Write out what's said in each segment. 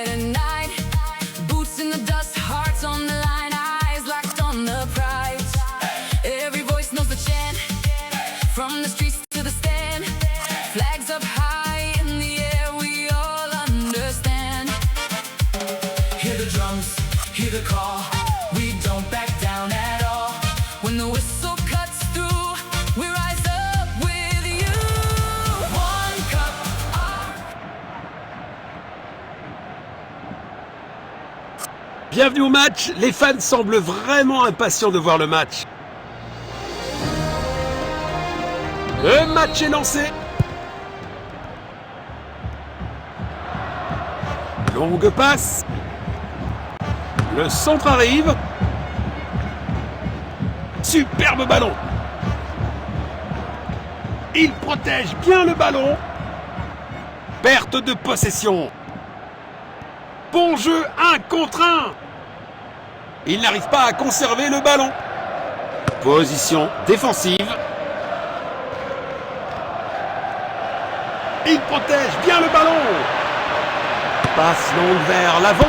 night and night. Boots in the dust, hearts on the line, eyes locked on the prize. Every voice knows the chant, from the streets to the stand. Flags up high in the air, we all understand. Hear the drums, hear the call. We don't back down at all. When the whistle cuts through, we rise up with you. One cup of... Bienvenue au match, les fans semblent vraiment impatients de voir le match. Le match est lancé. Longue passe. Le centre arrive. Superbe ballon. Il protège bien le ballon. Perte de possession. Bon jeu 1 contre 1. Il n'arrive pas à conserver le ballon. Position défensive. Il protège bien le ballon. Passe longue vers l'avant.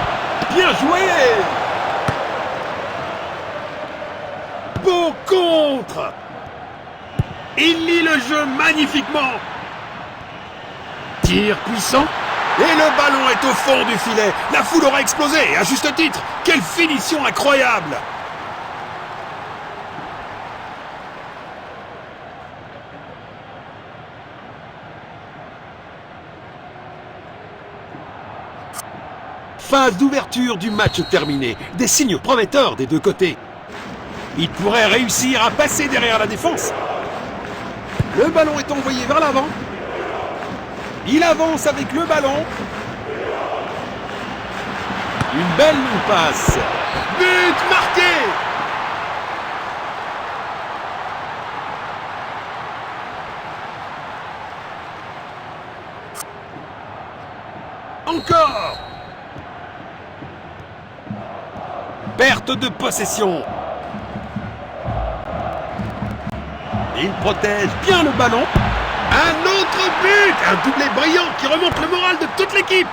Bien joué. Beau contre. Il lit le jeu magnifiquement. Tir puissant. Et le ballon est au fond du filet. La foule aura explosé, à juste titre. Quelle finition incroyable. Phase d'ouverture du match terminée. Des signes prometteurs des deux côtés. Il pourrait réussir à passer derrière la défense. Le ballon est envoyé vers l'avant. Il avance avec le ballon. Une belle passe. But marqué. Encore. Perte de possession. Il protège bien le ballon. Un autre but. Un doublé brillant qui remonte le moral de toute l'équipe.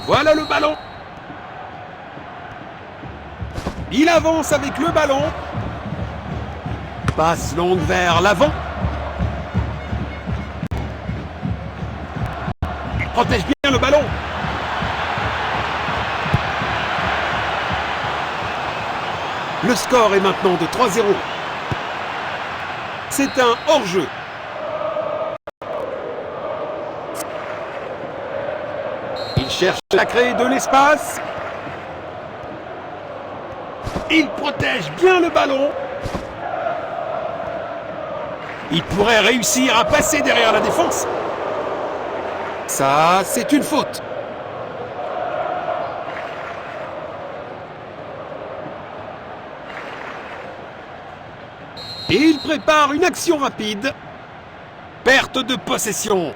Voilà le ballon. Il avance avec le ballon. Passe longue vers l'avant. Il protège bien le ballon. Le score est maintenant de 3-0. C'est un hors-jeu. Il cherche à créer de l'espace. Il protège bien le ballon. Il pourrait réussir à passer derrière la défense. Ça, c'est une faute. Et il prépare une action rapide. Perte de possession.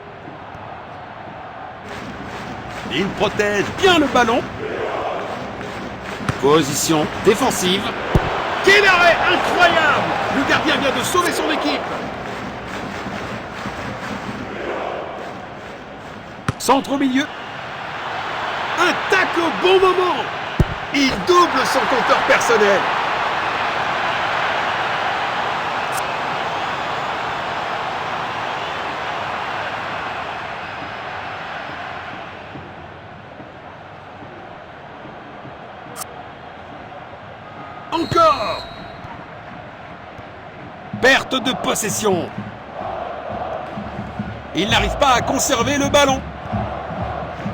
Il protège bien le ballon. Position défensive. Quel arrêt incroyable! Le gardien vient de sauver son équipe. Centre au milieu. Un tacle au bon moment. Il double son compteur personnel. Encore. Perte de possession. Il n'arrive pas à conserver le ballon.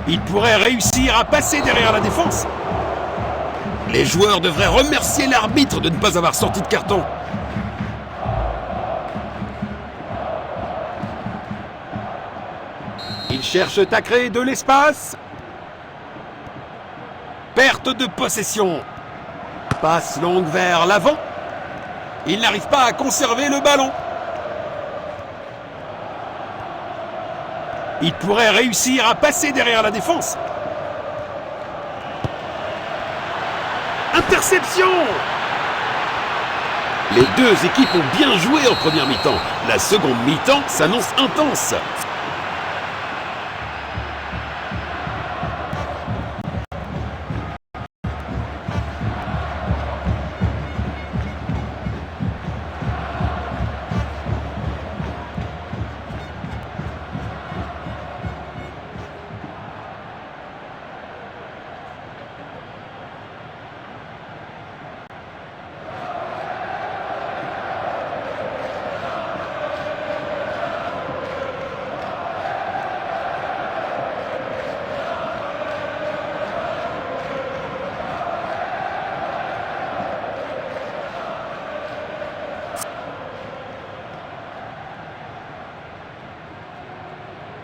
Il pourrait réussir à passer derrière la défense. Les joueurs devraient remercier l'arbitre de ne pas avoir sorti de carton. Ils cherchent à créer de l'espace. Perte de possession. Passe longue vers l'avant. Il n'arrive pas à conserver le ballon. Il pourrait réussir à passer derrière la défense. Un Interception! Les deux équipes ont bien joué en première mi-temps. La seconde mi-temps s'annonce intense.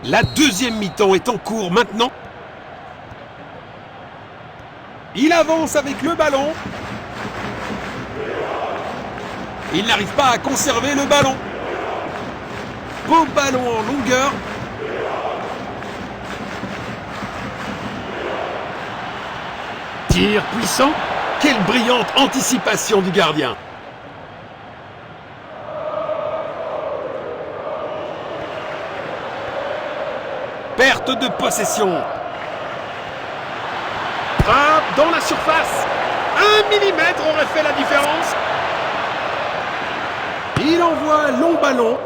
La deuxième mi-temps est en cours maintenant. Il avance avec le ballon. Il n'arrive pas à conserver le ballon. Beau ballon en longueur. Tir puissant. Quelle brillante anticipation du gardien. Perte de possession. Frappe dans la surface. 1 millimètre aurait fait la différence. Il envoie un long ballon.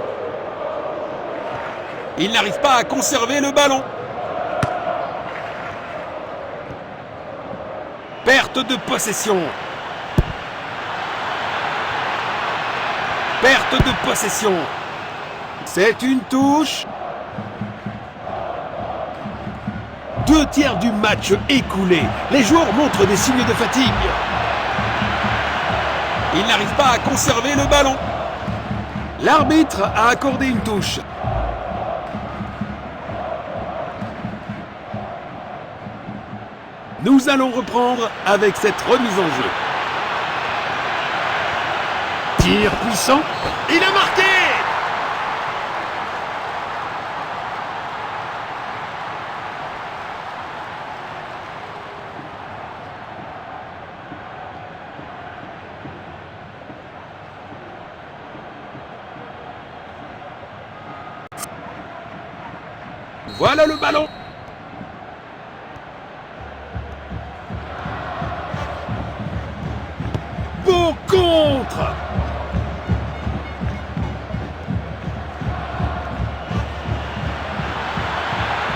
Il n'arrive pas à conserver le ballon. Perte de possession. Perte de possession. C'est une touche. 2 tiers du match écoulé. Les joueurs montrent des signes de fatigue. Il n'arrive pas à conserver le ballon. L'arbitre a accordé une touche. Nous allons reprendre avec cette remise en jeu. Tir puissant. Il a marqué! Voilà le ballon. Beau contre.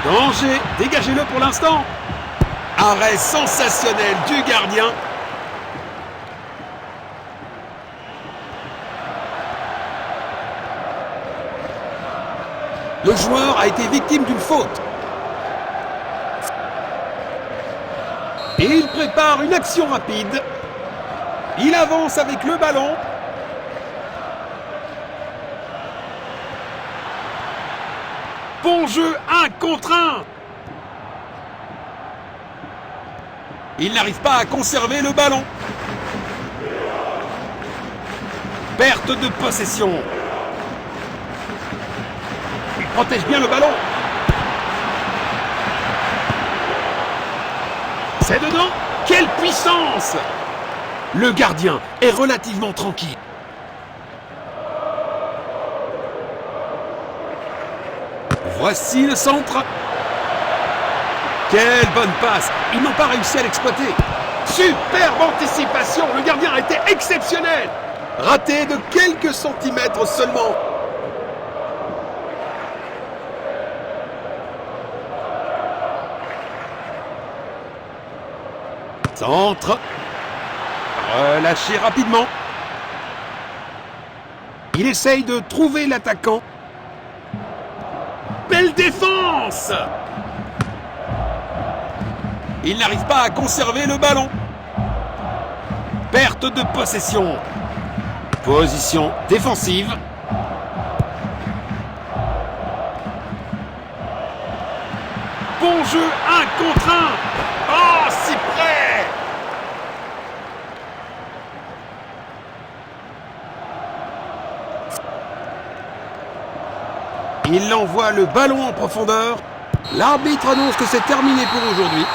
Danger, dégagez-le pour l'instant. Arrêt sensationnel du gardien. Le joueur a été victime d'une faute. Et il prépare une action rapide. Il avance avec le ballon. Bon jeu, 1 contre 1. Il n'arrive pas à conserver le ballon. Perte de possession. Il protège bien le ballon. C'est dedans. Quelle puissance! Le gardien est relativement tranquille. Voici le centre. Quelle bonne passe. Ils n'ont pas réussi à l'exploiter. Superbe anticipation. Le gardien a été exceptionnel. Raté de quelques centimètres seulement. Centre. Relâché rapidement. Il essaye de trouver l'attaquant. Belle défense! Il n'arrive pas à conserver le ballon. Perte de possession. Position défensive. Bon jeu, 1 contre 1. Oh, si près! Il envoie le ballon en profondeur. L'arbitre annonce que c'est terminé pour aujourd'hui.